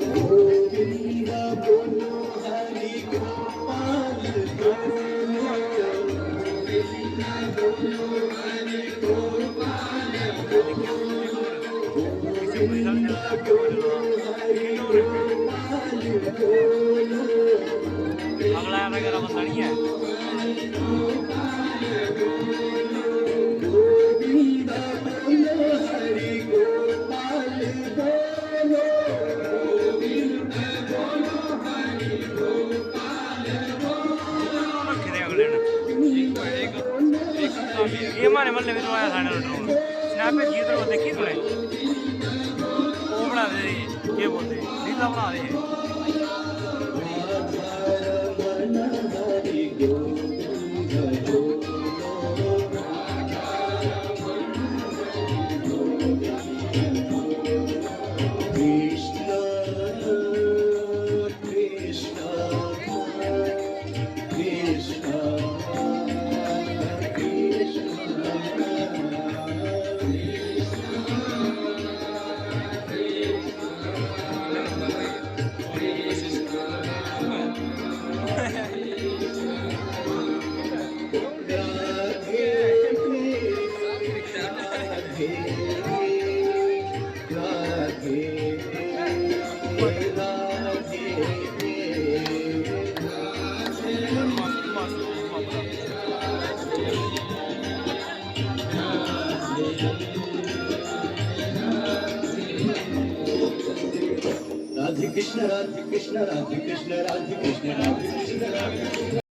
गोविंद बोलो हरि गोपाल बोलो गोविंद बोलो हरि गोपाल बोलो गोविंद बोलो हरि गोपाल बोलो अगला अगर बतानी है गोविंद बोलो हरि गोपाल बोलो गोविंद बोलो हरि गोपाल कितने अगले ने ये माने मतलब भी तो आया था ना ड्रोन स्नैप पे की तरह देखी तूने वो बना दे ये बोलते नीला बना दे रमण हरि गोविंद कृष्ण कृष्ण कृष्ण राधे कृष्ण राधे कृष्ण राधे कृष्ण राधे कृष्ण राधे कृष्ण राधे कृष्ण